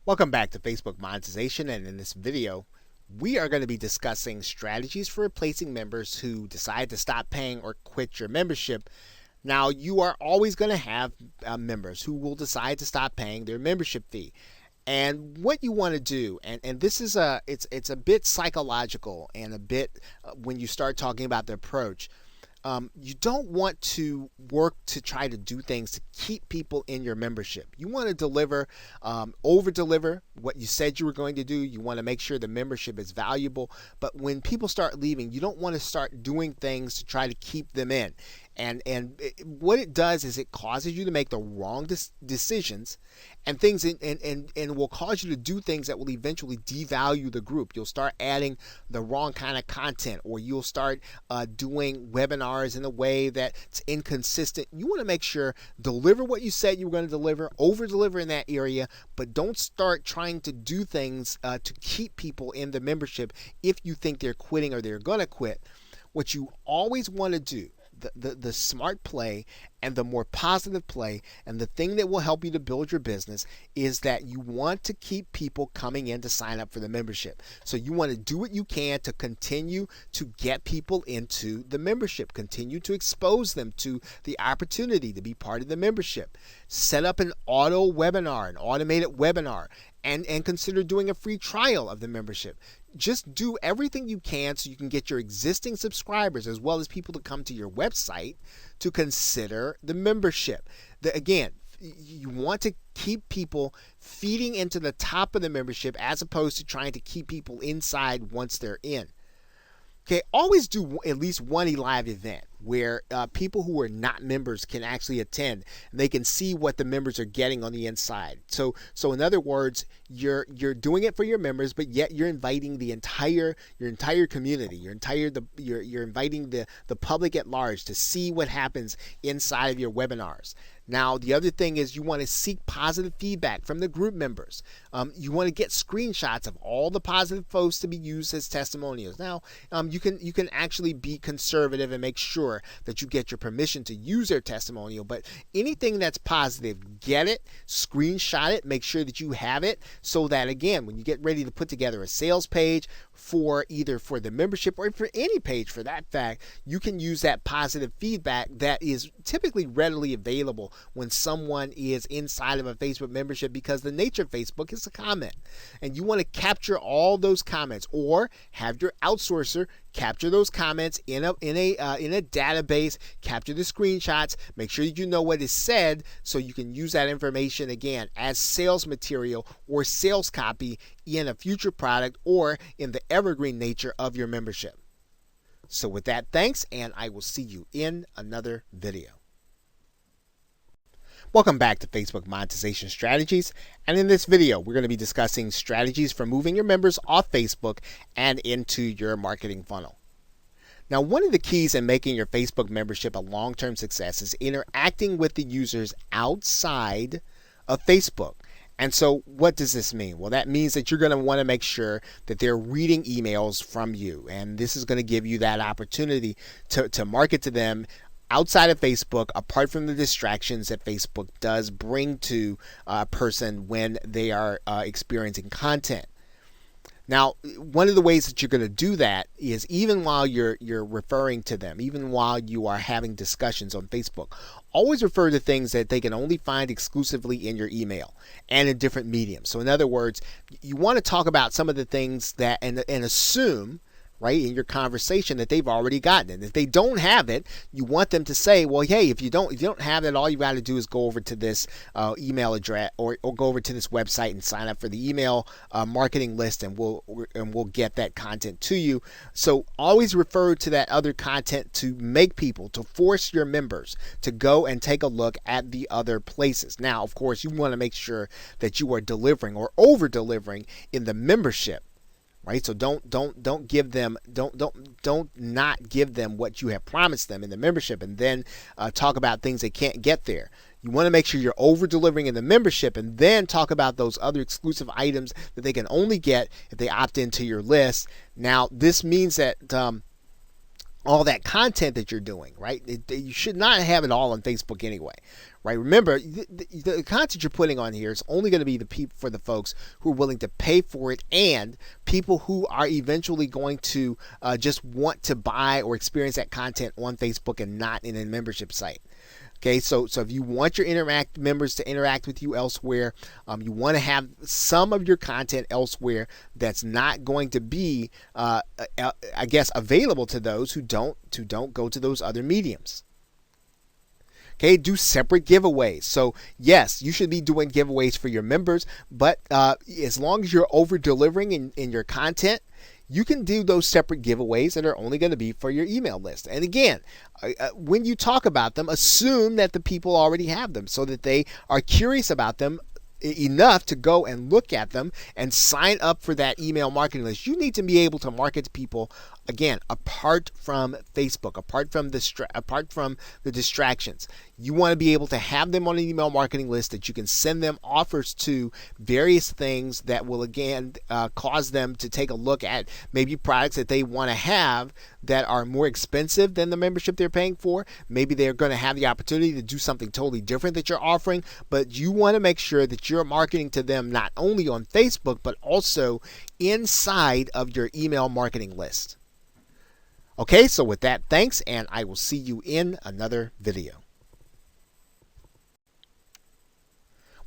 Welcome back to Facebook Monetization, and in this video we are going to be discussing strategies for replacing members who decide to stop paying or quit your membership. Now, you are always going to have members who will decide to stop paying their membership fee. And what you want to do, and this is it's a bit psychological and a bit when you start talking about the approach. You don't want to work to try to do things to keep people in your membership. You want to deliver, over deliver what you said you were going to do. You want to make sure the membership is valuable. But when people start leaving, you don't want to start doing things to try to keep them in. What it does is it causes you to make the wrong decisions and things and will cause you to do things that will eventually devalue the group. You'll start adding the wrong kind of content, or you'll start doing webinars in a way that's inconsistent. You want to make sure deliver what you said you were going to deliver, over deliver in that area, but don't start trying to do things to keep people in the membership if you think they're quitting or they're going to quit. What you always want to do, the smart play and the more positive play, and the thing that will help you to build your business, is that you want to keep people coming in to sign up for the membership. So you want to do what you can to continue to get people into the membership, continue to expose them to the opportunity to be part of the membership. Set up an auto webinar, an automated webinar, and consider doing a free trial of the membership. Just do everything you can so you can get your existing subscribers as well as people to come to your website to consider the membership. Again, you want to keep people feeding into the top of the membership as opposed to trying to keep people inside once they're in. Okay, always do at least one live event where people who are not members can actually attend, and they can see what the members are getting on the inside. So in other words, you're doing it for your members, but yet you're inviting your entire community. You're inviting the public at large to see what happens inside of your webinars. Now, the other thing is you want to seek positive feedback from the group members. You want to get screenshots of all the positive posts to be used as testimonials. Now, you can actually be conservative and make sure that you get your permission to use their testimonial, but anything that's positive, get it, screenshot it, make sure that you have it, so that again, when you get ready to put together a sales page for either for the membership or for any page for that fact, you can use that positive feedback that is typically readily available when someone is inside of a Facebook membership, because the nature of Facebook is a comment, and you want to capture all those comments, or have your outsourcer capture those comments in a database, capture the screenshots, make sure you know what is said so you can use that information again as sales material or sales copy in a future product or in the evergreen nature of your membership. So with that, thanks, and I will see you in another video. Welcome back to Facebook Monetization Strategies, and in this video we're going to be discussing strategies for moving your members off Facebook and into your marketing funnel. Now, one of the keys in making your Facebook membership a long-term success is interacting with the users outside of Facebook. And so what does this mean? Well, that means that you're going to want to make sure that they're reading emails from you, and this is going to give you that opportunity to market to them outside of Facebook, apart from the distractions that Facebook does bring to a person when they are experiencing content. Now, one of the ways that you're going to do that is even while you're referring to them, even while you are having discussions on Facebook, always refer to things that they can only find exclusively in your email and in different mediums. So in other words, you want to talk about some of the things that and assume, right, in your conversation that they've already gotten it. If they don't have it, you want them to say, well, hey, if you don't have it, all you got to do is go over to this email address or go over to this website and sign up for the email marketing list, and we'll get that content to you. So always refer to that other content to make people, to force your members to go and take a look at the other places. Now, of course, you want to make sure that you are delivering or over delivering in the membership. Right? So don't give them don't not give them what you have promised them in the membership, and then talk about things they can't get there. You want to make sure you're over delivering in the membership, and then talk about those other exclusive items that they can only get if they opt into your list. Now, this means that all that content that you're doing, right? You should not have it all on Facebook anyway, right? Remember, the content you're putting on here is only going to be the people for the folks who are willing to pay for it, and people who are eventually going to just want to buy or experience that content on Facebook and not in a membership site. Okay, so if you want your members to interact with you elsewhere, you want to have some of your content elsewhere that's not going to be, I guess, available to those who don't go to those other mediums. Okay, do separate giveaways. So yes, you should be doing giveaways for your members, but as long as you're over delivering in your content, you can do those separate giveaways that are only going to be for your email list. And again, when you talk about them, assume that the people already have them so that they are curious about them enough to go and look at them and sign up for that email marketing list. You need to be able to market to people, again, apart from Facebook, apart from the distractions. You want to be able to have them on an email marketing list that you can send them offers to various things that will, again, cause them to take a look at maybe products that they want to have that are more expensive than the membership they're paying for. Maybe they're going to have the opportunity to do something totally different that you're offering, but you want to make sure that you're marketing to them not only on Facebook, but also inside of your email marketing list. Okay, so with that, thanks, and I will see you in another video.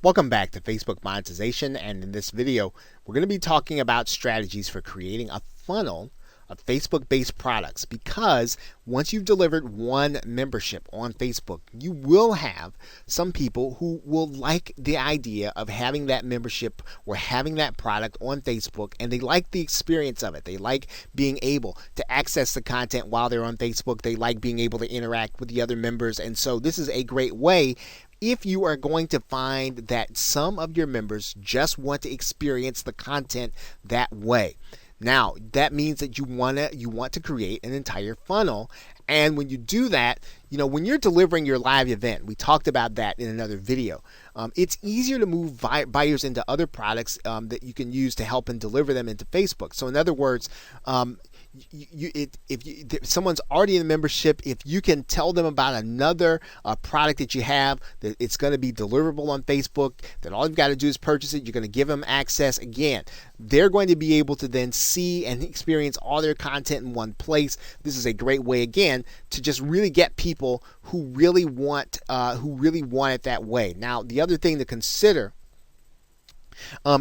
Welcome back to Facebook Monetization, and in this video, we're going to be talking about strategies for creating a funnel of Facebook-based products, because once you've delivered one membership on Facebook, you will have some people who will like the idea of having that membership or having that product on Facebook, and they like the experience of it. They like being able to access the content while they're on Facebook. They like being able to interact with the other members, and so this is a great way if you are going to find that some of your members just want to experience the content that way. Now, that means that you want to create an entire funnel. And when you do that, when you're delivering your live event, we talked about that in another video. It's easier to move buyers into other products that you can use to help and deliver them into Facebook. So in other words, if someone's already in the membership, if you can tell them about another product that you have, that it's going to be deliverable on Facebook, then all you've got to do is purchase it. You're going to give them access. Again, they're going to be able to then see and experience all their content in one place. This is a great way, again, to just really get people who really want it that way. Now, the other thing to consider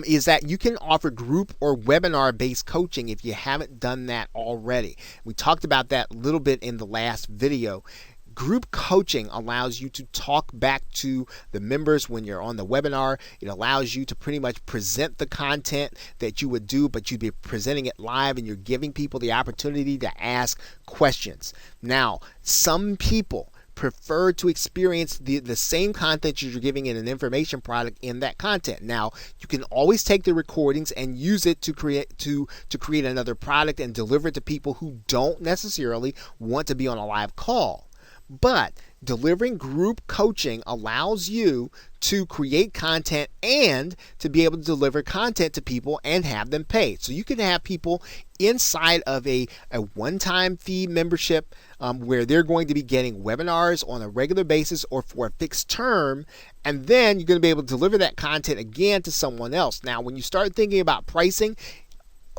is that you can offer group or webinar-based coaching if you haven't done that already. We talked about that a little bit in the last video. Group coaching allows you to talk back to the members when you're on the webinar. It allows you to pretty much present the content that you would do, but you'd be presenting it live, and you're giving people the opportunity to ask questions. Now, some people prefer to experience the same content you're giving in an information product in that content. Now, you can always take the recordings and use it to create another product and deliver it to people who don't necessarily want to be on a live call. But delivering group coaching allows you to create content and to be able to deliver content to people and have them pay. So you can have people inside of a one-time fee membership where they're going to be getting webinars on a regular basis or for a fixed term, and then you're going to be able to deliver that content again to someone else. Now, when you start thinking about pricing,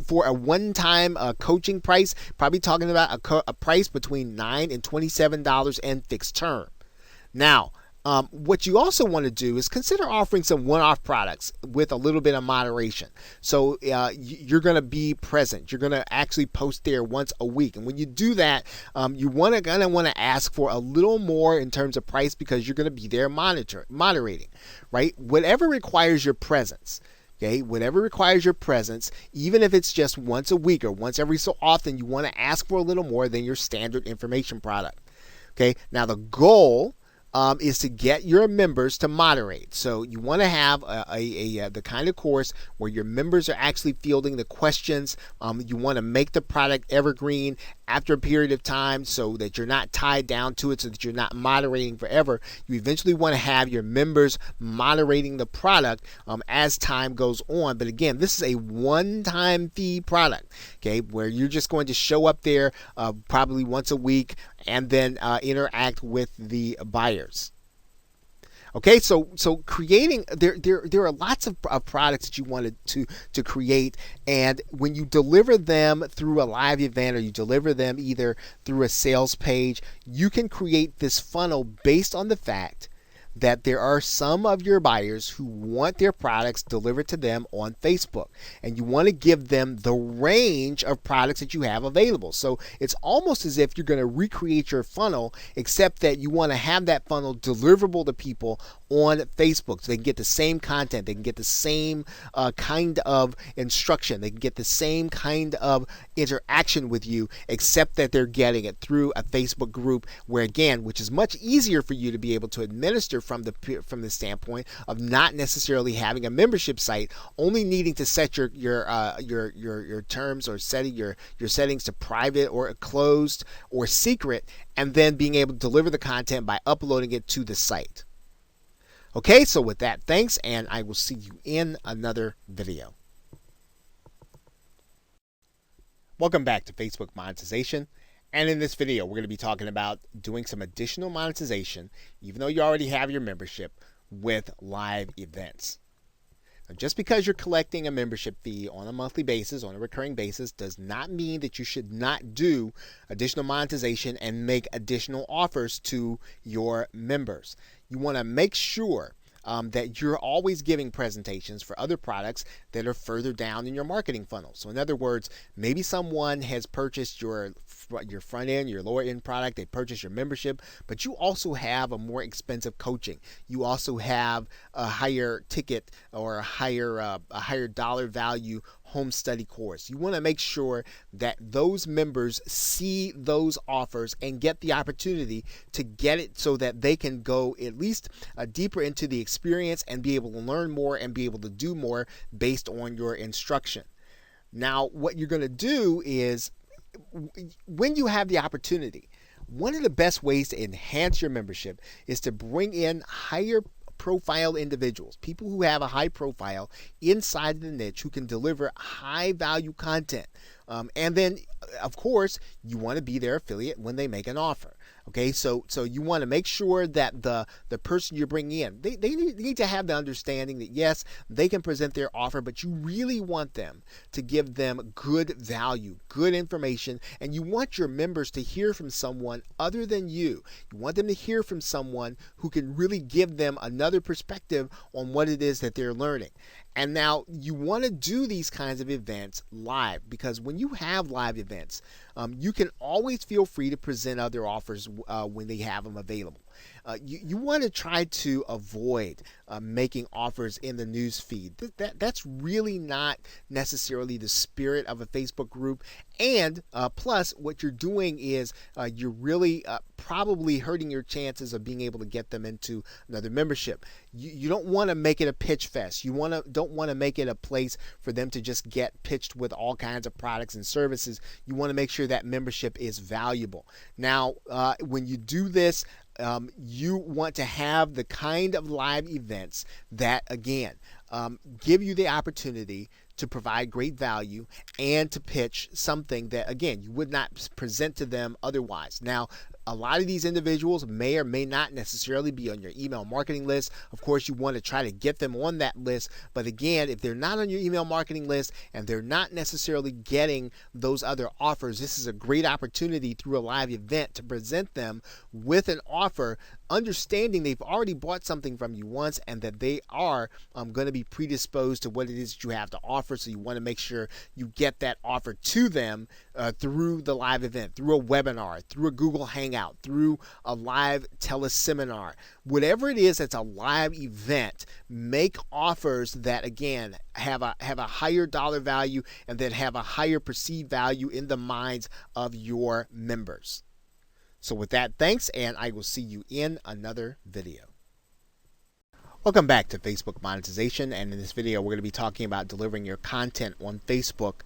for a one-time coaching price, probably talking about a price between $9 and $27 and fixed term. Now, what you also want to do is consider offering some one-off products with a little bit of moderation. So you're going to be present. You're going to actually post there once a week. And when you do that, you're going to want to ask for a little more in terms of price, because you're going to be there moderating, right? Whatever requires your presence. Okay, whatever requires your presence, even if it's just once a week or once every so often, you want to ask for a little more than your standard information product. Okay, now the goal is to get your members to moderate. So you want to have the kind of course where your members are actually fielding the questions. You want to make the product evergreen after a period of time so that you're not tied down to it, so that you're not moderating forever. You eventually want to have your members moderating the product as time goes on. But again, this is a one-time fee product, okay, where you're just going to show up there probably once a week and then interact with the buyers. Okay, so creating there are lots of products that you wanted to create, and when you deliver them through a live event or you deliver them either through a sales page, you can create this funnel based on the fact that there are some of your buyers who want their products delivered to them on Facebook, and you want to give them the range of products that you have available. So it's almost as if you're going to recreate your funnel, except that you want to have that funnel deliverable to people on Facebook so they can get the same content, they can get the same kind of instruction, they can get the same kind of interaction with you, except that they're getting it through a Facebook group, where again, which is much easier for you to be able to administer from the standpoint of not necessarily having a membership site, only needing to set your terms or setting your settings to private or closed or secret, and then being able to deliver the content by uploading it to the site. Okay, so with that, thanks, and I will see you in another video. Welcome back to Facebook Monetization. And in this video, we're going to be talking about doing some additional monetization, even though you already have your membership, with live events. Now, just because you're collecting a membership fee on a monthly basis, on a recurring basis, does not mean that you should not do additional monetization and make additional offers to your members. You want to make sure that you're always giving presentations for other products that are further down in your marketing funnel. So in other words, maybe someone has purchased your front end, your lower end product, they purchased your membership, but you also have a more expensive coaching. You also have a higher ticket or a higher dollar value home study course. You want to make sure that those members see those offers and get the opportunity to get it so that they can go at least deeper into the experience and be able to learn more and be able to do more based on your instruction. Now, what you're going to do is, when you have the opportunity, one of the best ways to enhance your membership is to bring in higher profile individuals, people who have a high profile inside the niche, who can deliver high value content. And then, of course, you want to be their affiliate when they make an offer. Okay, so you want to make sure that the person you're bringing in, they need to have the understanding that yes, they can present their offer, but you really want them to give them good value, good information, and you want your members to hear from someone other than you. You want them to hear from someone who can really give them another perspective on what it is that they're learning. And now you want to do these kinds of events live, because when you have live events, you can always feel free to present other offers when they have them available. You want to try to avoid making offers in the news feed. That's really not necessarily the spirit of a Facebook group. And plus, what you're doing is you're really probably hurting your chances of being able to get them into another membership. You don't want to make it a pitch fest. You don't want to make it a place for them to just get pitched with all kinds of products and services. You want to make sure that membership is valuable. Now, when you do this, you want to have the kind of live events that, again, give you the opportunity to provide great value and to pitch something that, again, you would not present to them otherwise. Now, a lot of these individuals may or may not necessarily be on your email marketing list. Of course, you want to try to get them on that list. But again, if they're not on your email marketing list and they're not necessarily getting those other offers, this is a great opportunity through a live event to present them with an offer, understanding they've already bought something from you once and that they are going to be predisposed to what it is that you have to offer. So you want to make sure you get that offer to them through the live event, through a webinar, through a Google Hangout, through a live teleseminar. Whatever it is that's a live event, make offers that, again, have a higher dollar value and that have a higher perceived value in the minds of your members. So with that, thanks, and I will see you in another video. Welcome back to Facebook monetization, and in this video we're going to be talking about delivering your content on Facebook.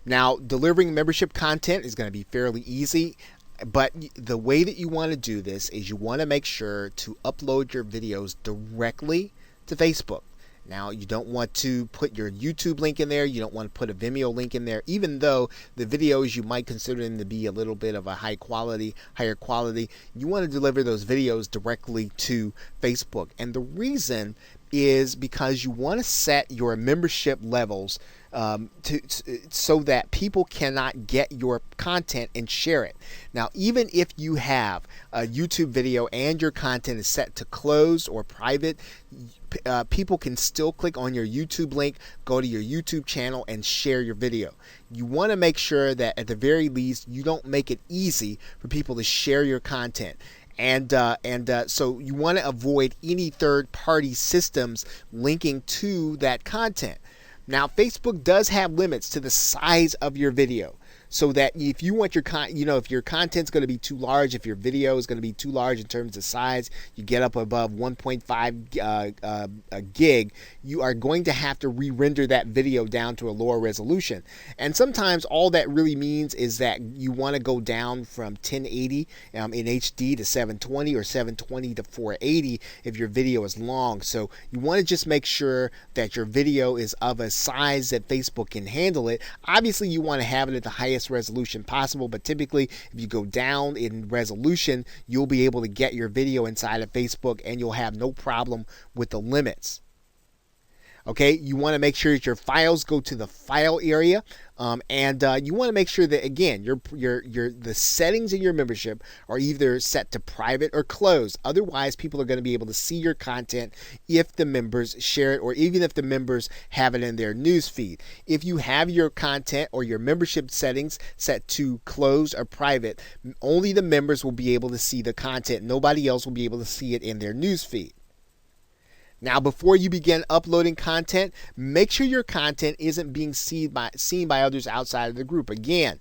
Now, delivering membership content is going to be fairly easy, but the way that you want to do this is you want to make sure to upload your videos directly to Facebook. Now, you don't want to put your YouTube link in there. You don't want to put a Vimeo link in there, even though the videos you might consider them to be a little bit of a higher quality. You want to deliver those videos directly to Facebook. And the reason is because you want to set your membership levels so that people cannot get your content and share it. Now, even if you have a YouTube video and your content is set to closed or private, people can still click on your YouTube link, go to your YouTube channel, and share your video. You want to make sure that at the very least you don't make it easy for people to share your content. And so you want to avoid any third-party systems linking to that content. Now, Facebook does have limits to the size of your video, so that if you want your if your content's going to be too large, if your video is going to be too large in terms of size, you get up above 1.5 gig, you are going to have to re-render that video down to a lower resolution. And sometimes all that really means is that you want to go down from 1080 in HD to 720 or 720 to 480 if your video is long. So you want to just make sure that your video is of a size that Facebook can handle it. Obviously, you want to have it at the highest resolution possible, but typically if you go down in resolution, you'll be able to get your video inside of Facebook and you'll have no problem with the limits. Okay, you want to make sure that your files go to the file area, and you want to make sure that, again, the settings in your membership are either set to private or closed. Otherwise, people are going to be able to see your content if the members share it, or even if the members have it in their news feed. If you have your content or your membership settings set to closed or private, only the members will be able to see the content. Nobody else will be able to see it in their news feed. Now, before you begin uploading content, make sure your content isn't being seen by others outside of the group. Again,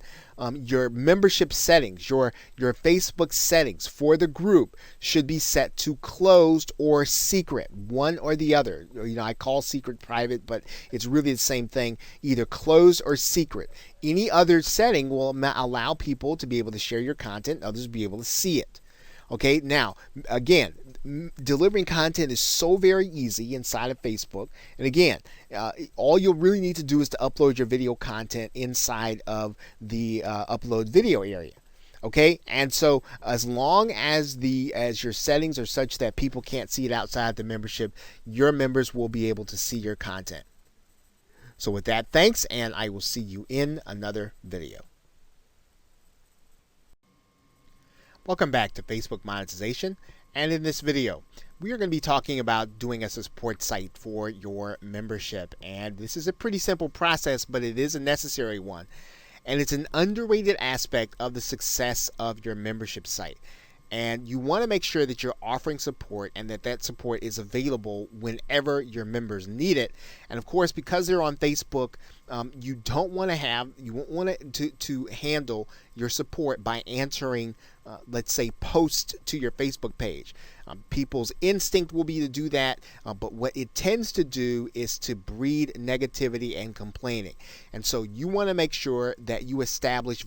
your membership settings, your Facebook settings for the group should be set to closed or secret, one or the other. I call secret private, but it's really the same thing, either closed or secret. Any other setting will allow people to be able to share your content, others will be able to see it. Okay, now, again, delivering content is so very easy inside of Facebook. And again, all you'll really need to do is to upload your video content inside of the upload video area. Okay, and so as long as your settings are such that people can't see it outside the membership, your members will be able to see your content. So with that, thanks, and I will see you in another video. Welcome back to Facebook monetization, and in this video we are going to be talking about doing a support site for your membership. And this is a pretty simple process, but it is a necessary one, and it's an underrated aspect of the success of your membership site. And you want to make sure that you're offering support and that support is available whenever your members need it. And of course, because they're on Facebook, you won't want to handle your support by answering, let's say, posts to your Facebook page. People's instinct will be to do that, but what it tends to do is to breed negativity and complaining. And so you want to make sure that you establish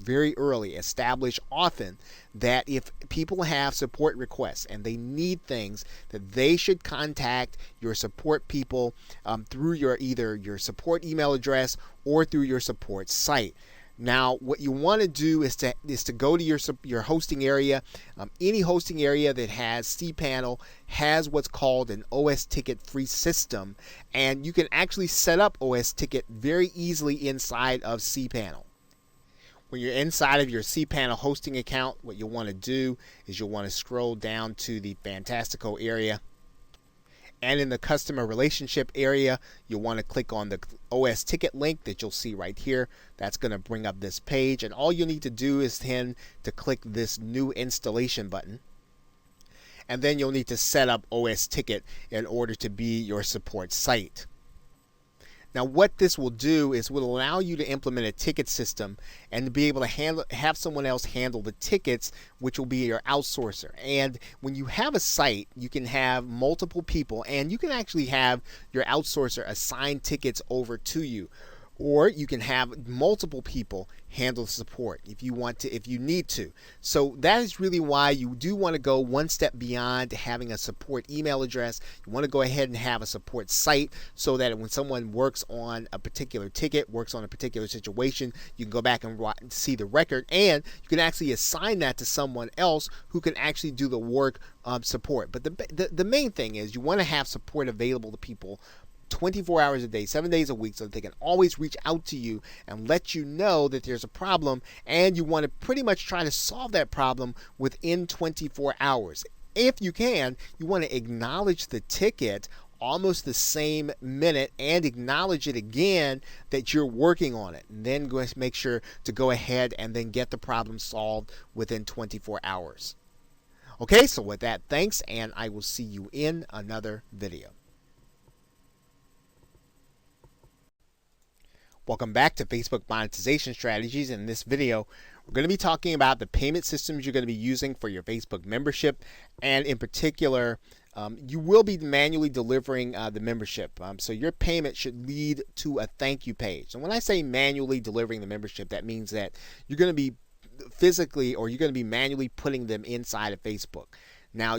often, that if people have support requests and they need things, that they should contact your support people through either your support email address or through your support site. Now, what you want to do is to go to your hosting area. Any hosting area that has cPanel has what's called an OS Ticket free system, and you can actually set up OS Ticket very easily inside of cPanel. When you're inside of your cPanel hosting account, what you'll want to do is you'll want to scroll down to the Fantastico area. And in the customer relationship area, you'll want to click on the OS Ticket link that you'll see right here. That's going to bring up this page, and all you need to do is to click this new installation button. And then you'll need to set up OS Ticket in order to be your support site. Now, what this will do is will allow you to implement a ticket system and to be able to have someone else handle the tickets, which will be your outsourcer. And when you have a site, you can have multiple people, and you can actually have your outsourcer assign tickets over to you. Or you can have multiple people handle support if you want to, if you need to. So that is really why you do want to go one step beyond having a support email address. You want to go ahead and have a support site so that when someone works on a particular ticket, works on a particular situation, you can go back and see the record, and you can actually assign that to someone else who can actually do the work of support. But the main thing is you want to have support available to people 24 hours a day, 7 days a week, so that they can always reach out to you and let you know that there's a problem, and you want to pretty much try to solve that problem within 24 hours. If you can, you want to acknowledge the ticket almost the same minute and acknowledge it again that you're working on it, and then go make sure to go ahead and then get the problem solved within 24 hours. Okay, so with that, thanks, and I will see you in another video. Welcome back to Facebook Monetization Strategies. In this video, we're going to be talking about the payment systems you're going to be using for your Facebook membership, and in particular, you will be manually delivering the membership. So your payment should lead to a thank you page. And when I say manually delivering the membership, that means that you're going to be physically, or you're going to be manually putting them inside of Facebook. Now,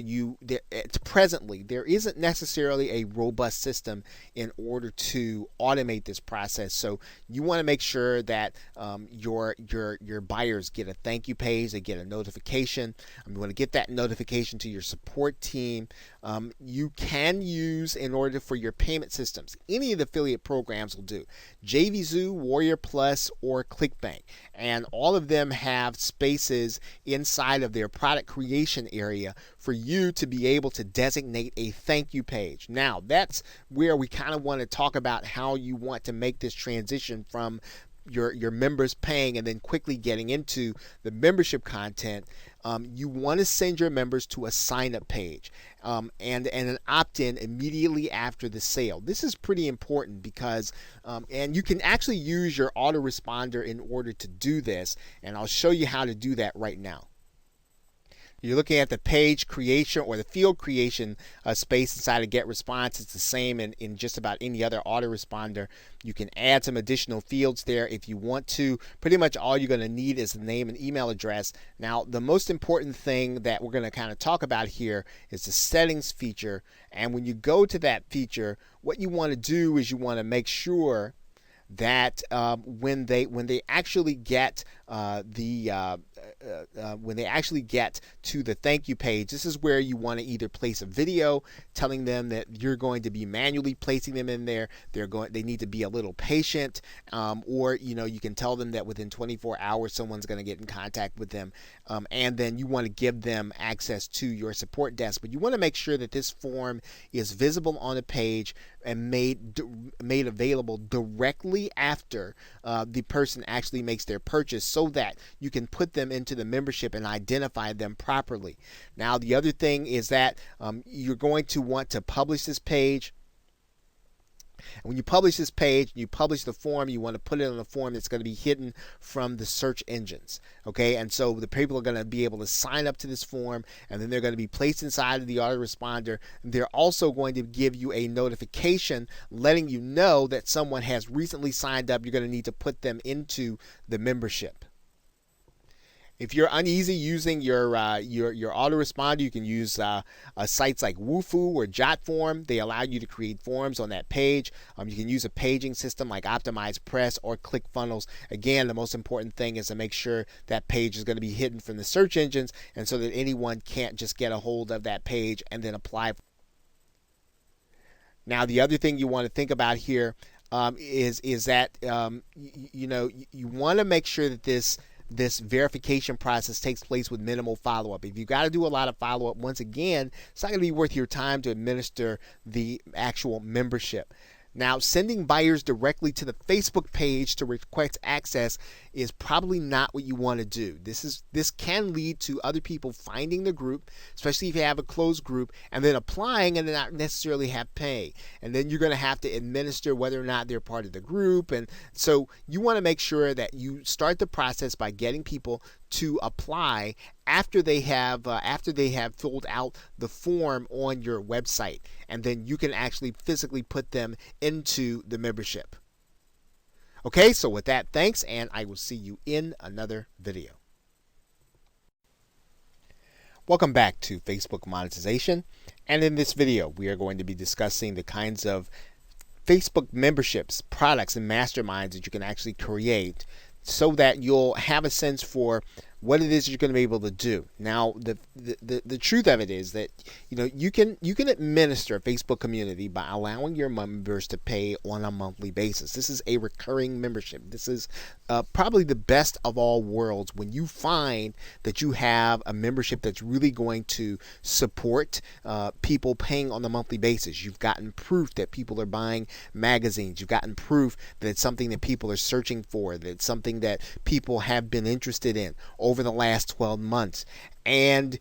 presently, there isn't necessarily a robust system in order to automate this process. So you want to make sure that your buyers get a thank you page, they get a notification. You want to get that notification to your support team. You can use, in order for your payment systems, any of the affiliate programs will do. JVZoo, Warrior Plus, or ClickBank. And all of them have spaces inside of their product creation area for you to be able to designate a thank you page. Now, that's where we kind of want to talk about how you want to make this transition from your members paying and then quickly getting into the membership content. You want to send your members to a sign-up page and an opt-in immediately after the sale. This is pretty important because, and you can actually use your autoresponder in order to do this, and I'll show you how to do that right now. You're looking at the page creation or the field creation space inside of Get Response. It's the same in just about any other autoresponder. You can add some additional fields there if you want to. Pretty much all you're going to need is the name and email address. Now, the most important thing that we're going to kind of talk about here is the settings feature. And when you go to that feature, what you want to do is you want to make sure that when they actually get to the thank you page, this is where you want to either place a video telling them that you're going to be manually placing them in there. They need to be a little patient, or you can tell them that within 24 hours someone's going to get in contact with them, and then you want to give them access to your support desk. But you want to make sure that this form is visible on the page and made available directly after the person actually makes their purchase, so that you can put them into the membership and identify them properly. Now, the other thing is that you're going to want to publish this page. And when you publish this page, you publish the form, you want to put it on a form that's going to be hidden from the search engines. Okay, and so the people are going to be able to sign up to this form, and then they're going to be placed inside of the autoresponder. They're also going to give you a notification letting you know that someone has recently signed up. You're going to need to put them into the membership. If you're uneasy using your autoresponder, you can use sites like Wufoo or JotForm. They allow you to create forms on that page. You can use a paging system like OptimizePress or ClickFunnels. Again, the most important thing is to make sure that page is going to be hidden from the search engines, and so that anyone can't just get a hold of that page and then apply. Now, the other thing you want to think about here is that you want to make sure that this verification process takes place with minimal follow-up. If you've got to do a lot of follow-up, once again, it's not going to be worth your time to administer the actual membership. Now, sending buyers directly to the Facebook page to request access is probably not what you want to do. This can lead to other people finding the group, especially if you have a closed group, and then applying and then not necessarily have pay. And then you're going to have to administer whether or not they're part of the group. And so you want to make sure that you start the process by getting people to apply after they have filled out the form on your website, and then you can actually physically put them into the membership. Okay, so with that, thanks, and I will see you in another video. Welcome back to Facebook monetization, and in this video we are going to be discussing the kinds of Facebook memberships, products, and masterminds that you can actually create so that you'll have a sense for what it is you're going to be able to do. Now, the truth of it is that you can administer a Facebook community by allowing your members to pay on a monthly basis. This is a recurring membership. This is probably the best of all worlds when you find that you have a membership that's really going to support people paying on a monthly basis. You've gotten proof that people are buying magazines. You've gotten proof that it's something that people are searching for, that it's something that people have been interested in over the last 12 months. And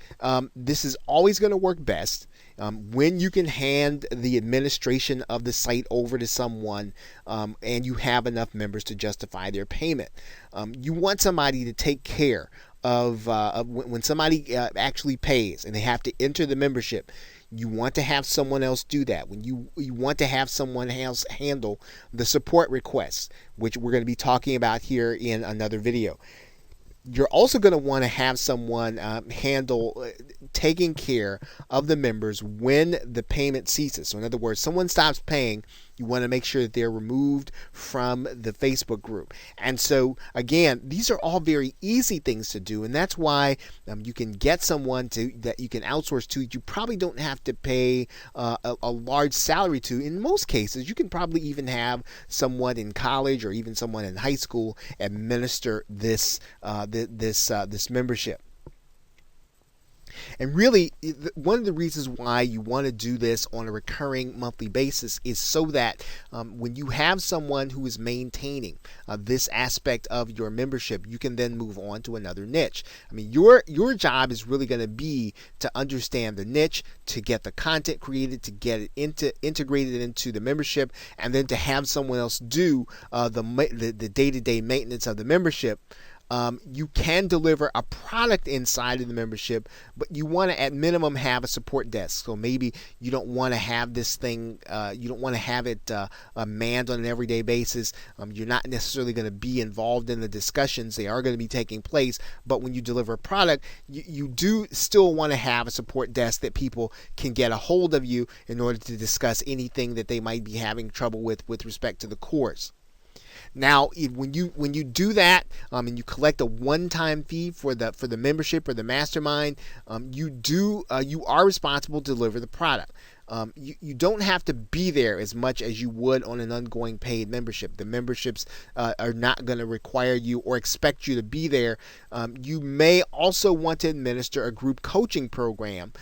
this is always going to work best when you can hand the administration of the site over to someone and you have enough members to justify their payment. You want somebody to take care of when somebody actually pays and they have to enter the membership. You want to have someone else do that. When you want to have someone else handle the support requests, which we're going to be talking about here in another video. You're also going to want to have someone handle taking care of the members when the payment ceases. So in other words, someone stops paying, you want to make sure that they're removed from the Facebook group. And so again, these are all very easy things to do, and that's why you can get someone that you can outsource to. You probably don't have to pay a large salary to. In most cases, you can probably even have someone in college or even someone in high school administer this membership. And really, one of the reasons why you want to do this on a recurring monthly basis is so that when you have someone who is maintaining this aspect of your membership, you can then move on to another niche. I mean, your job is really going to be to understand the niche, to get the content created, to get it integrated into the membership, and then to have someone else do the day-to-day maintenance of the membership. You can deliver a product inside of the membership, but you want to at minimum have a support desk. So maybe you don't want to have this thing, you don't want to have it manned on an everyday basis. You're not necessarily going to be involved in the discussions. They are going to be taking place, but when you deliver a product, you do still want to have a support desk that people can get a hold of you in order to discuss anything that they might be having trouble with respect to the course. Now, when you do that and you collect a one-time fee for the membership or the mastermind, you are responsible to deliver the product. You don't have to be there as much as you would on an ongoing paid membership. The memberships are not going to require you or expect you to be there. You may also want to administer a group coaching program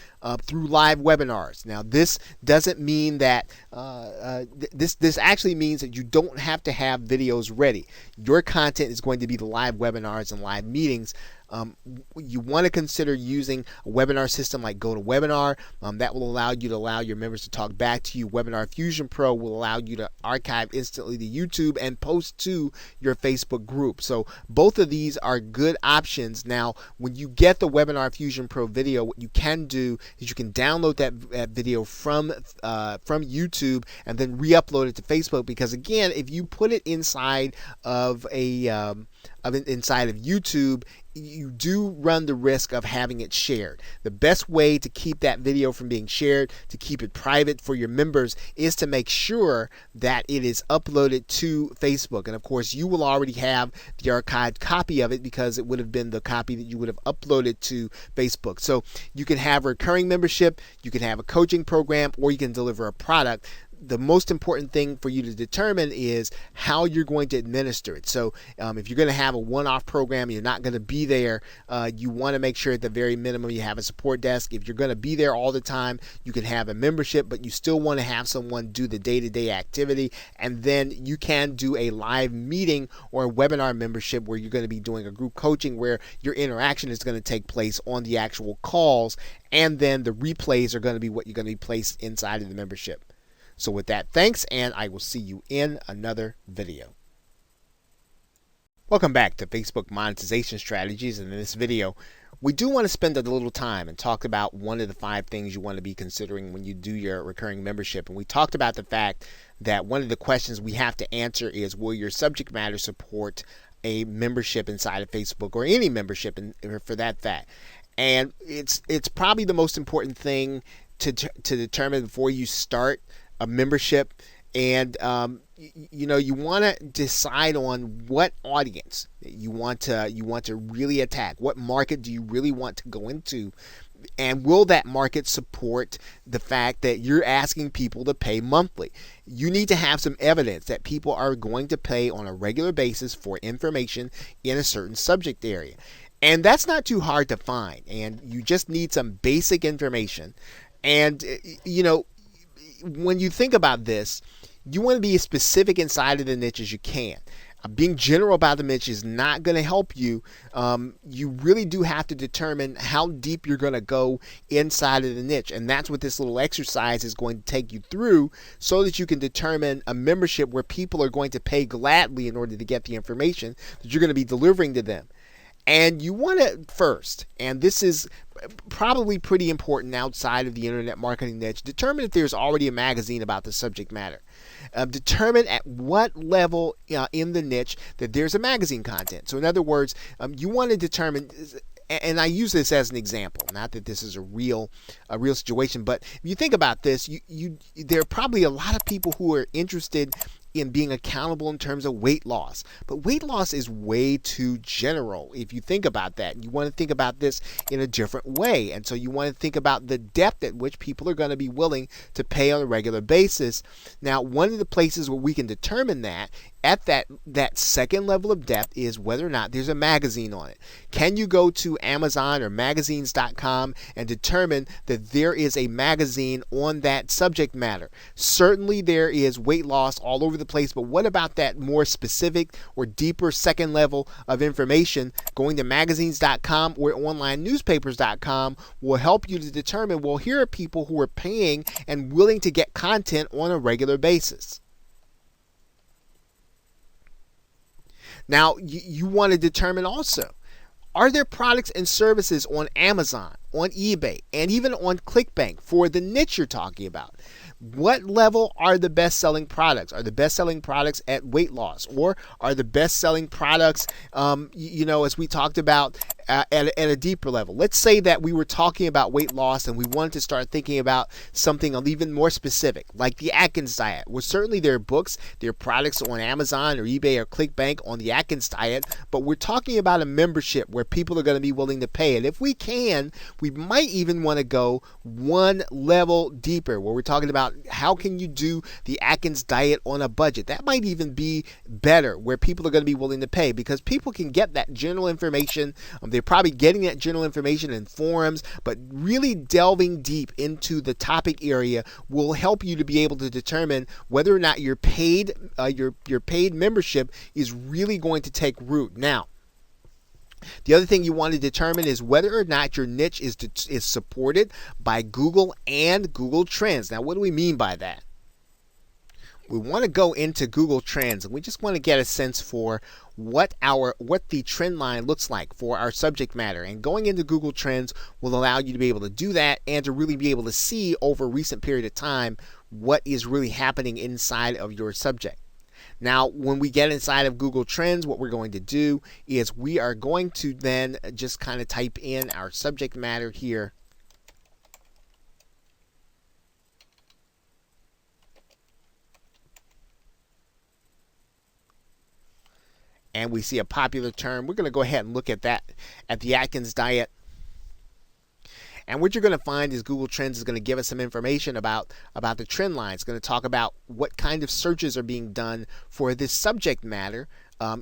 through live webinars. Now, this doesn't mean that this actually means that you don't have to have videos ready. Your content is going to be the live webinars and live meetings. You want to consider using a webinar system like GoToWebinar. That will allow your members to talk back to you. Webinar Fusion Pro will allow you to archive instantly to YouTube and post to your Facebook group. So both of these are good options. Now, when you get the Webinar Fusion Pro video, what you can do is you can download that video from YouTube and then re-upload it to Facebook, because again, if you put it inside of inside of YouTube, you do run the risk of having it shared. The best way to keep that video from being shared, to keep it private for your members, is to make sure that it is uploaded to Facebook. And of course, you will already have the archived copy of it because it would have been the copy that you would have uploaded to Facebook. So you can have a recurring membership, you can have a coaching program, or you can deliver a product. the most important thing for you to determine is how you're going to administer it. So if you're going to have a one-off program, you're not going to be there, you want to make sure at the very minimum you have a support desk. If you're going to be there all the time, you can have a membership, but you still want to have someone do the day-to-day activity. And then you can do a live meeting or a webinar membership where you're going to be doing a group coaching where your interaction is going to take place on the actual calls, and then the replays are going to be what you're going to be placed inside of the membership. So with that, thanks, and I will see you in another video. Welcome back to Facebook Monetization Strategies, and in this video, we do want to spend a little time and talk about one of the 5 things you want to be considering when you do your recurring membership. And we talked about the fact that one of the questions we have to answer is, will your subject matter support a membership inside of Facebook, or any membership for that fact? And it's probably the most important thing to determine before you start a membership. And you want to decide on what audience you want to really attack. What market do you really want to go into? And will that market support the fact that you're asking people to pay monthly? You need to have some evidence that people are going to pay on a regular basis for information in a certain subject area. And that's not too hard to find. And you just need some basic information. And, when you think about this, you want to be as specific inside of the niche as you can. Being general about the niche is not going to help you. You really do have to determine how deep you're going to go inside of the niche. And that's what this little exercise is going to take you through, so that you can determine a membership where people are going to pay gladly in order to get the information that you're going to be delivering to them. And you want to first, and this is probably pretty important outside of the internet marketing niche, determine if there's already a magazine about the subject matter. Determine at what level in the niche that there's a magazine content. So in other words, you want to determine, and I use this as an example, not that this is a real situation, but if you think about this, there are probably a lot of people who are interested in being accountable in terms of weight loss. But weight loss is way too general if you think about that. You want to think about this in a different way. And so you want to think about the depth at which people are going to be willing to pay on a regular basis. Now, one of the places where we can determine that at that second level of depth is whether or not there's a magazine on it. Can you go to Amazon or magazines.com and determine that there is a magazine on that subject matter? Certainly there is weight loss all over the place, but what about that more specific or deeper second level of information? Going to magazines.com or onlinenewspapers.com will help you to determine, well, here are people who are paying and willing to get content on a regular basis. Now, you want to determine also, are there products and services on Amazon, on eBay, and even on ClickBank for the niche you're talking about? What level are the best-selling products? Are the best-selling products at weight loss? Or are the best-selling products, as we talked about, at a deeper level? Let's say that we were talking about weight loss and we wanted to start thinking about something even more specific, like the Atkins diet. Well, certainly there are books, there are products on Amazon or eBay or ClickBank on the Atkins diet, but we're talking about a membership where people are going to be willing to pay. And if we can, we might even want to go one level deeper, where we're talking about how can you do the Atkins diet on a budget. That might even be better, where people are going to be willing to pay, because people can get that general information. They're probably getting that general information in forums, but really delving deep into the topic area will help you to be able to determine whether or not your paid membership is really going to take root. Now, the other thing you want to determine is whether or not your niche is supported by Google and Google Trends. Now, what do we mean by that? We want to go into Google Trends, and we just want to get a sense for what the trend line looks like for our subject matter. And going into Google Trends will allow you to be able to do that and to really be able to see over a recent period of time what is really happening inside of your subject. Now, when we get inside of Google Trends, what we're going to do is we are going to then just kind of type in our subject matter here. And we see a popular term. We're going to go ahead and look at that, at the Atkins diet. And what you're going to find is Google Trends is going to give us some information about the trend line. It's going to talk about what kind of searches are being done for this subject matter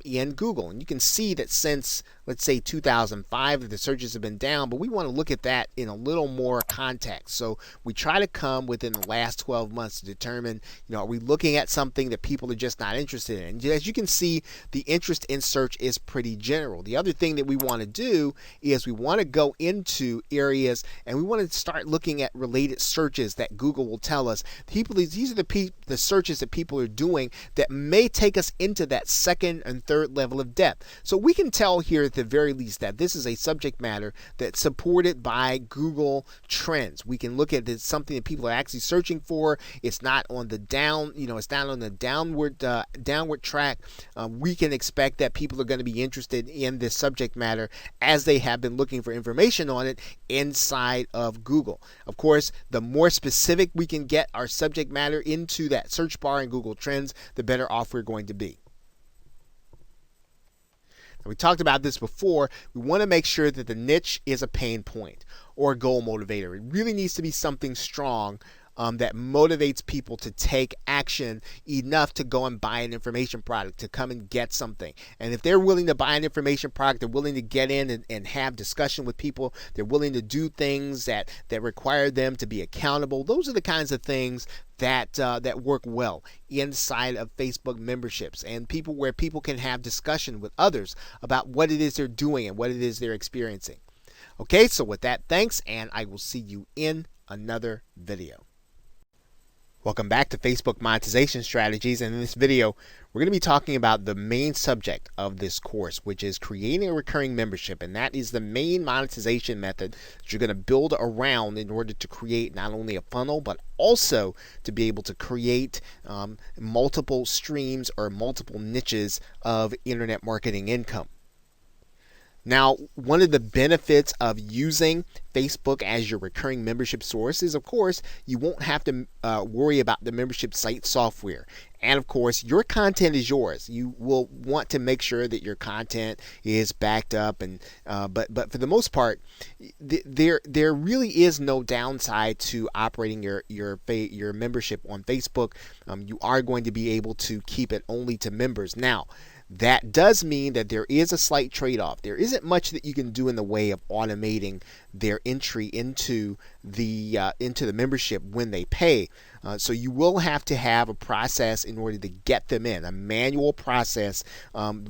in Google. And you can see that since, let's say, 2005, the searches have been down, but we want to look at that in a little more context. So we try to come within the last 12 months to determine, are we looking at something that people are just not interested in? And as you can see, the interest in search is pretty general. The other thing that we want to do is we want to go into areas and we want to start looking at related searches that Google will tell us. These are the searches that people are doing that may take us into that second and third level of depth. So we can tell here at the very least that this is a subject matter that's supported by Google Trends. We can look at this something that people are actually searching for. It's not on the it's not on the downward track. We can expect that people are going to be interested in this subject matter as they have been looking for information on it inside of Google. Of course, the more specific we can get our subject matter into that search bar in Google Trends, the better off we're going to be. We talked about this before. We want to make sure that the niche is a pain point or a goal motivator. It really needs to be something strong that motivates people to take action enough to go and buy an information product, to come and get something. And if they're willing to buy an information product, they're willing to get in and have discussion with people, they're willing to do things that require them to be accountable. Those are the kinds of things that work well inside of Facebook memberships, and where people can have discussion with others about what it is they're doing and what it is they're experiencing. Okay, so with that, thanks, and I will see you in another video. Welcome back to Facebook Monetization Strategies, and in this video we're going to be talking about the main subject of this course, which is creating a recurring membership, and that is the main monetization method that you're going to build around in order to create not only a funnel but also to be able to create multiple streams or multiple niches of internet marketing income. Now, one of the benefits of using Facebook as your recurring membership source is, of course, you won't have to worry about the membership site software. And of course, your content is yours. You will want to make sure that your content is backed up, and but for the most part, there really is no downside to operating your membership on Facebook. You are going to be able to keep it only to members. Now, that does mean that there is a slight trade-off. There isn't much that you can do in the way of automating their entry into the membership when they pay. So you will have to have a process in order to get them in, a manual process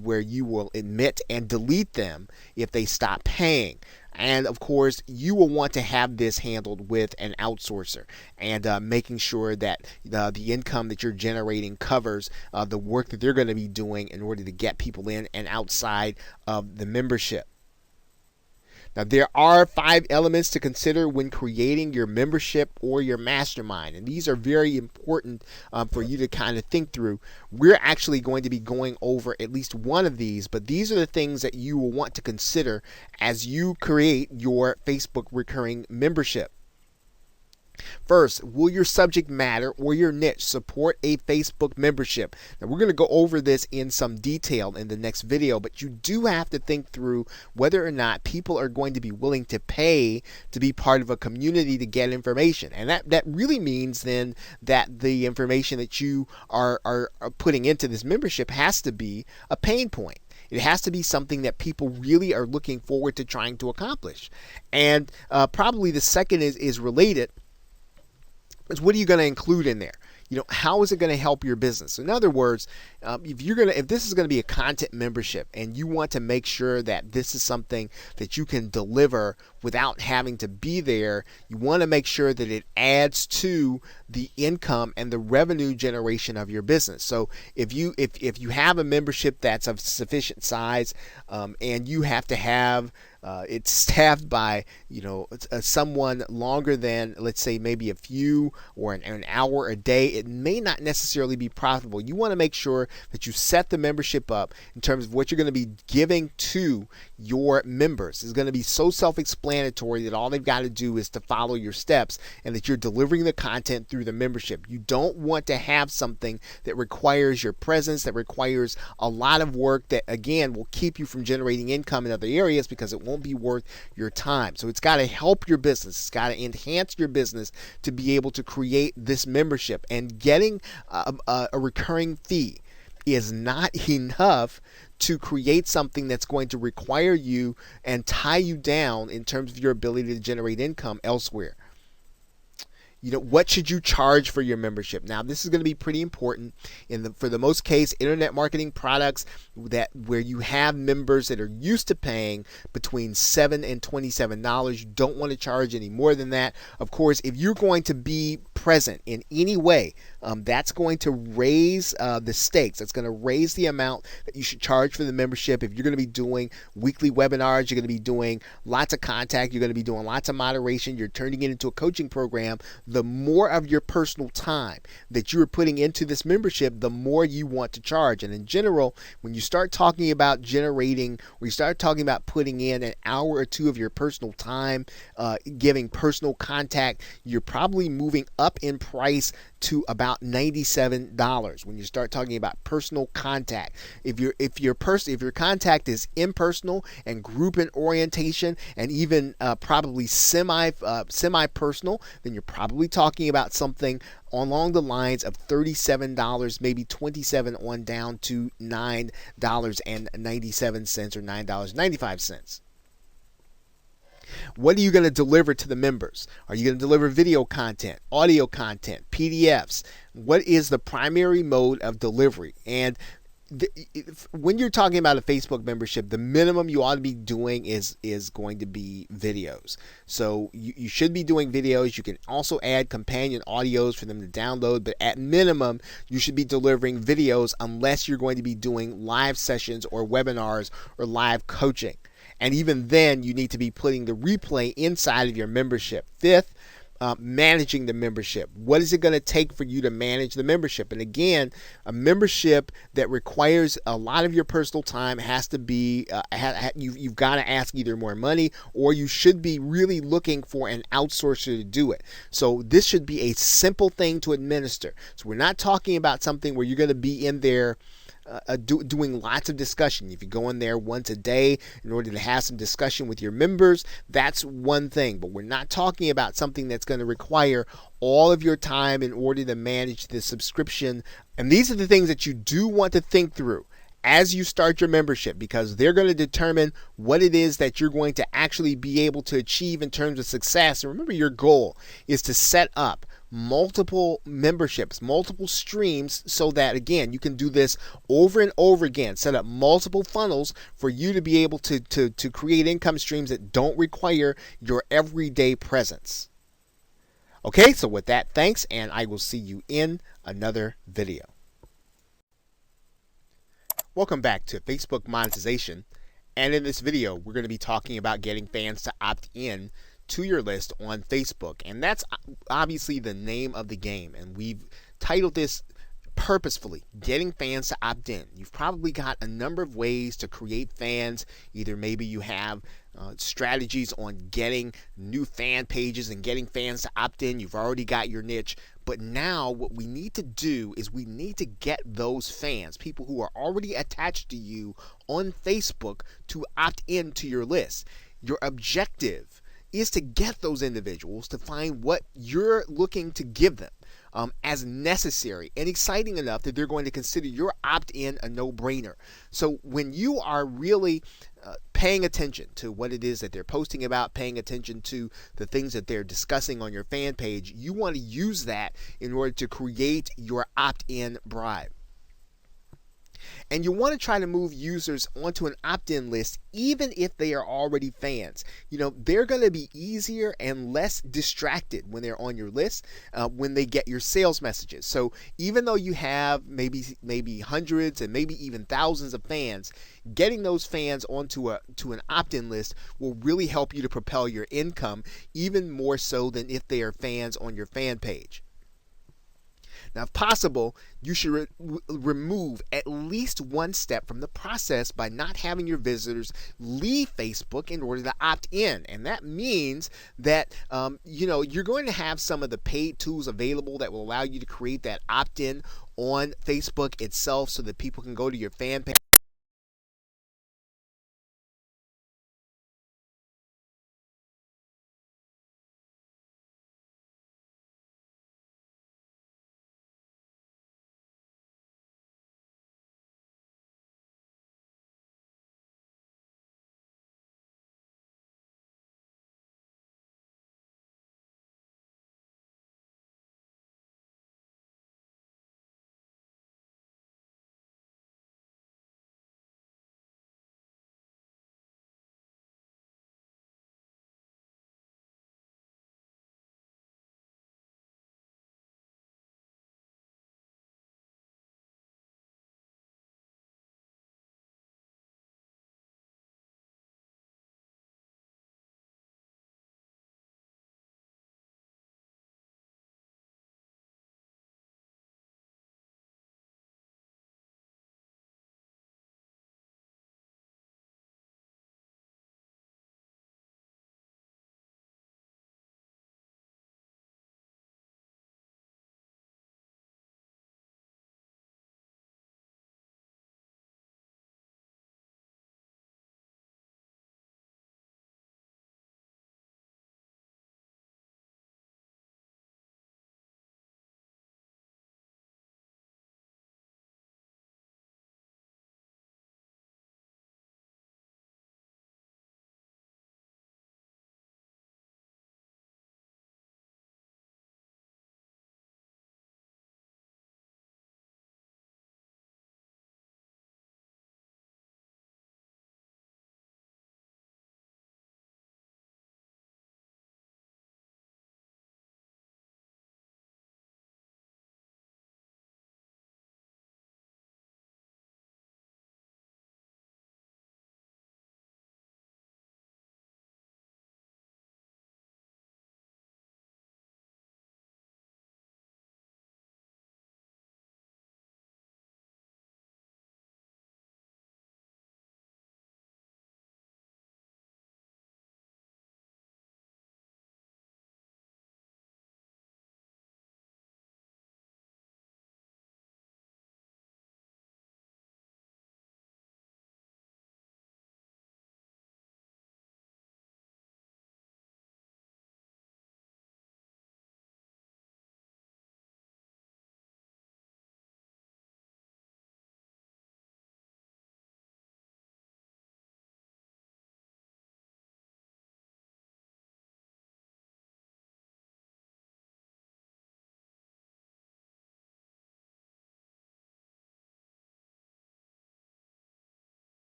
where you will admit and delete them if they stop paying. And of course, you will want to have this handled with an outsourcer, and making sure that the income that you're generating covers the work that they're going to be doing in order to get people in and outside of the membership. Now, there are 5 elements to consider when creating your membership or your mastermind, and these are very important for you to kind of think through. We're actually going to be going over at least one of these, but these are the things that you will want to consider as you create your Facebook recurring membership. First, will your subject matter or your niche support a Facebook membership? Now, we're going to go over this in some detail in the next video, but you do have to think through whether or not people are going to be willing to pay to be part of a community to get information. And that really means then that the information that you are putting into this membership has to be a pain point. It has to be something that people really are looking forward to trying to accomplish. And probably the second is related. Is what are you going to include in there? How is it going to help your business? In other words, if this is going to be a content membership and you want to make sure that this is something that you can deliver without having to be there, you want to make sure that it adds to the income and the revenue generation of your business. So if you have a membership that's of sufficient size, and you have to have it's staffed by someone longer than, let's say, maybe a few or an hour a day, it may not necessarily be profitable. You want to make sure that you set the membership up in terms of what you're going to be giving to your members. It's going to be so self-explanatory that all they've got to do is to follow your steps, and that you're delivering the content through through the membership. You don't want to have something that requires your presence, that requires a lot of work, that again will keep you from generating income in other areas because it won't be worth your time. So it's got to help your business. It's got to enhance your business to be able to create this membership. And getting a recurring fee is not enough to create something that's going to require you and tie you down in terms of your ability to generate income elsewhere. What should you charge for your membership? Now, this is going to be pretty important for the most case, internet marketing products where you have members that are used to paying between $7 and $27. You don't want to charge any more than that. Of course, if you're going to be present in any way, that's going to raise the stakes. That's going to raise the amount that you should charge for the membership. If you're going to be doing weekly webinars, you're going to be doing lots of contact, you're going to be doing lots of moderation, you're turning it into a coaching program, the more of your personal time that you're putting into this membership, the more you want to charge. And in general, when you start talking about generating, when you start talking about putting in an hour or two of your personal time, giving personal contact, you're probably moving up in price to about $97 when you start talking about personal contact. If your contact is impersonal and group in orientation and even probably semi personal, then you're probably talking about something along the lines of $37, maybe $27 on down to $9.97 or $9.95. What are you going to deliver to the members? Are you going to deliver video content, audio content, PDFs? What is the primary mode of delivery? And when you're talking about a Facebook membership, the minimum you ought to be doing is going to be videos. So you should be doing videos. You can also add companion audios for them to download, but at minimum, you should be delivering videos unless you're going to be doing live sessions or webinars or live coaching. And even then, you need to be putting the replay inside of your membership. Fifth, managing the membership. What is it going to take for you to manage the membership? And again, a membership that requires a lot of your personal time has to be, you've got to ask either more money or you should be really looking for an outsourcer to do it. So this should be a simple thing to administer. So we're not talking about something where you're going to be in there doing lots of discussion. If you go in there once a day in order to have some discussion with your members, that's one thing. But we're not talking about something that's going to require all of your time in order to manage the subscription. And these are the things that you do want to think through as you start your membership, because they're going to determine what it is that you're going to actually be able to achieve in terms of success. And remember, your goal is to set up multiple memberships, multiple streams, so that again you can do this over and over again. Set up multiple funnels for you to be able to create income streams that don't require your everyday presence. Okay, so with that, thanks, and I will see you in another video. Welcome back to Facebook Monetization, and in this video we're going to be talking about getting fans to opt in to your list on Facebook. And that's obviously the name of the game, and we've titled this purposefully, getting fans to opt in. You've probably got a number of ways to create fans. Either maybe you have strategies on getting new fan pages and getting fans to opt in. You've already got your niche. But now what we need to do is we need to get those fans, people who are already attached to you on Facebook, to opt into your list. Your objective is to get those individuals to find what you're looking to give them as necessary and exciting enough that they're going to consider your opt-in a no-brainer. So when you are really paying attention to what it is that they're posting about, paying attention to the things that they're discussing on your fan page, you want to use that in order to create your opt-in bribe. And you want to try to move users onto an opt-in list even if they are already fans. They're going to be easier and less distracted when they're on your list when they get your sales messages. So even though you have maybe hundreds and maybe even thousands of fans, getting those fans onto an opt-in list will really help you to propel your income even more so than if they are fans on your fan page. Now, if possible, you should remove at least one step from the process by not having your visitors leave Facebook in order to opt in. And that means that you're going to have some of the paid tools available that will allow you to create that opt in on Facebook itself so that people can go to your fan page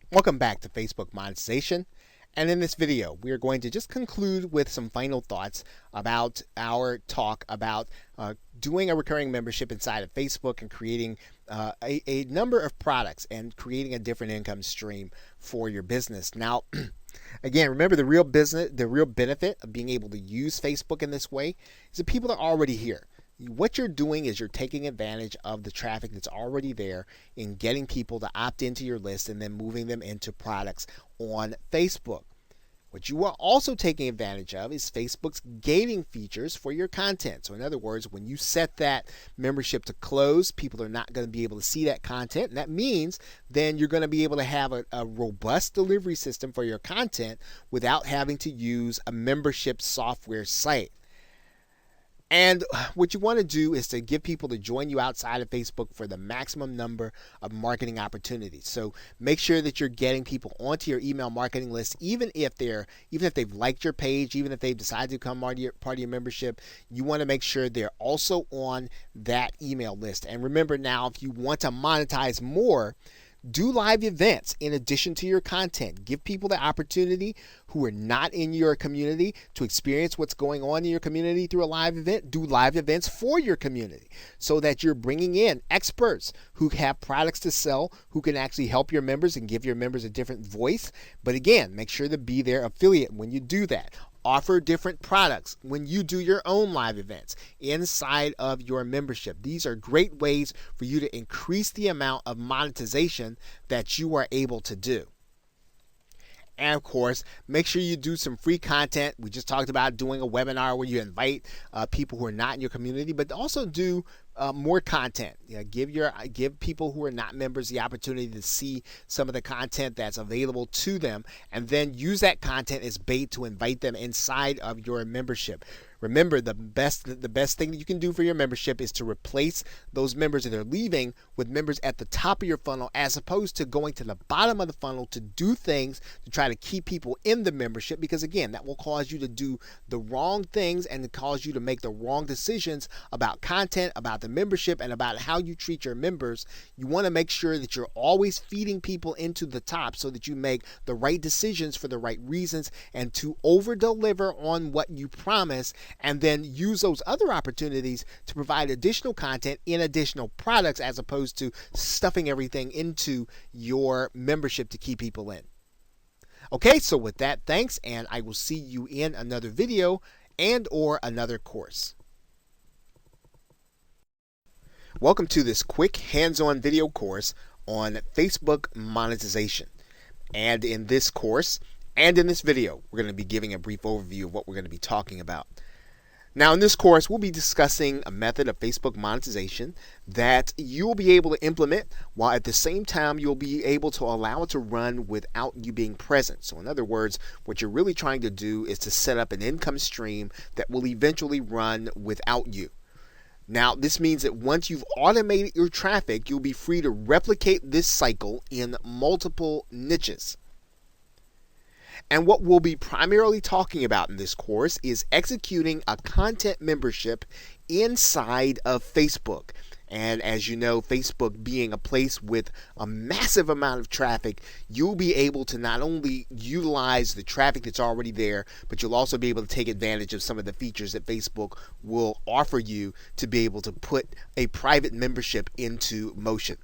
Welcome back to Facebook Monetization. And in this video, we are going to just conclude with some final thoughts about our talk about doing a recurring membership inside of Facebook and creating a number of products and creating a different income stream for your business. Now, again, remember the real benefit of being able to use Facebook in this way is that people are already here. What you're doing is you're taking advantage of the traffic that's already there and getting people to opt into your list and then moving them into products on Facebook. What you are also taking advantage of is Facebook's gating features for your content. So in other words, when you set that membership to close, people are not going to be able to see that content. And that means then you're going to be able to have a robust delivery system for your content without having to use a membership software site. And what you want to do is to get people to join you outside of Facebook for the maximum number of marketing opportunities. So make sure that you're getting people onto your email marketing list, even if they've liked your page, even if they've decided to become part of your membership. You want to make sure they're also on that email list. And remember now, if you want to monetize more, do live events in addition to your content. Give people the opportunity who are not in your community to experience what's going on in your community through a live event. Do live events for your community so that you're bringing in experts who have products to sell, who can actually help your members and give your members a different voice. But again, make sure to be their affiliate when you do that. Offer different products when you do your own live events inside of your membership. These are great ways for you to increase the amount of monetization that you are able to do. And of course, make sure you do some free content. We just talked about doing a webinar where you invite people who are not in your community, but also do more content. Give people who are not members the opportunity to see some of the content that's available to them, and then use that content as bait to invite them inside of your membership. Remember, the best thing that you can do for your membership is to replace those members that are leaving with members at the top of your funnel, as opposed to going to the bottom of the funnel to do things to try to keep people in the membership, because again, that will cause you to do the wrong things and to cause you to make the wrong decisions about content, about the membership, and about how you treat your members. You want to make sure that you're always feeding people into the top so that you make the right decisions for the right reasons and to over deliver on what you promise, and then use those other opportunities to provide additional content in additional products, as opposed to stuffing everything into your membership to keep people in. Okay, so with that, thanks, and I will see you in another video and or another course. Welcome to this quick hands-on video course on Facebook monetization. And in this course and in this video, we're going to be giving a brief overview of what we're going to be talking about. Now, in this course, we'll be discussing a method of Facebook monetization that you'll be able to implement, while at the same time you'll be able to allow it to run without you being present. So in other words, what you're really trying to do is to set up an income stream that will eventually run without you. Now, this means that once you've automated your traffic, you'll be free to replicate this cycle in multiple niches. And what we'll be primarily talking about in this course is executing a content membership inside of Facebook. And as you know, Facebook being a place with a massive amount of traffic, you'll be able to not only utilize the traffic that's already there, but you'll also be able to take advantage of some of the features that Facebook will offer you to be able to put a private membership into motion.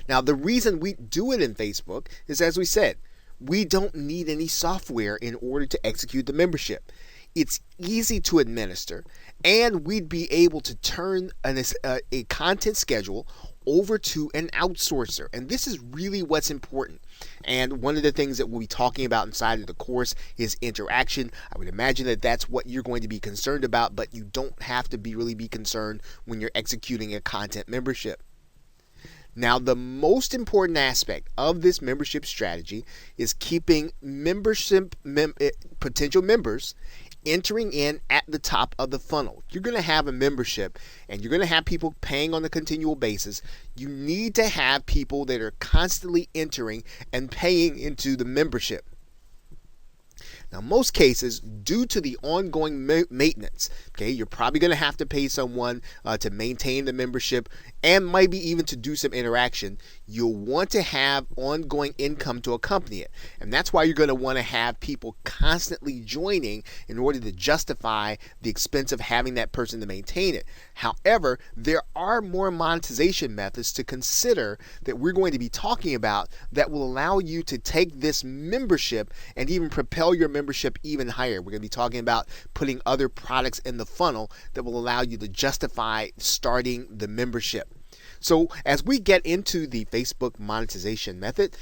Now, the reason we do it in Facebook is, as we said, we don't need any software in order to execute the membership. It's easy to administer, and we'd be able to turn a content schedule over to an outsourcer. And this is really what's important. And one of the things that we'll be talking about inside of the course is interaction. I would imagine that that's what you're going to be concerned about, but you don't have to really be concerned when you're executing a content membership. Now, the most important aspect of this membership strategy is keeping potential members entering in at the top of the funnel. You're going to have a membership and you're going to have people paying on a continual basis. You need to have people that are constantly entering and paying into the membership. Now, most cases, due to the ongoing maintenance, okay, you're probably going to have to pay someone to maintain the membership and maybe even to do some interaction. You'll want to have ongoing income to accompany it. And that's why you're going to want to have people constantly joining in order to justify the expense of having that person to maintain it. However, there are more monetization methods to consider that we're going to be talking about that will allow you to take this membership and even propel your membership even higher. We're going to be talking about putting other products in the funnel that will allow you to justify starting the membership. So as we get into the Facebook monetization method,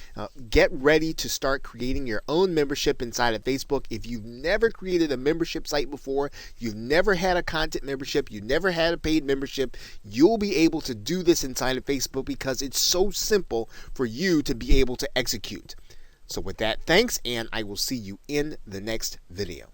get ready to start creating your own membership inside of Facebook. If you've never created a membership site before, you've never had a content membership, you never had a paid membership, you'll be able to do this inside of Facebook because it's so simple for you to be able to execute. So with that, thanks, and I will see you in the next video.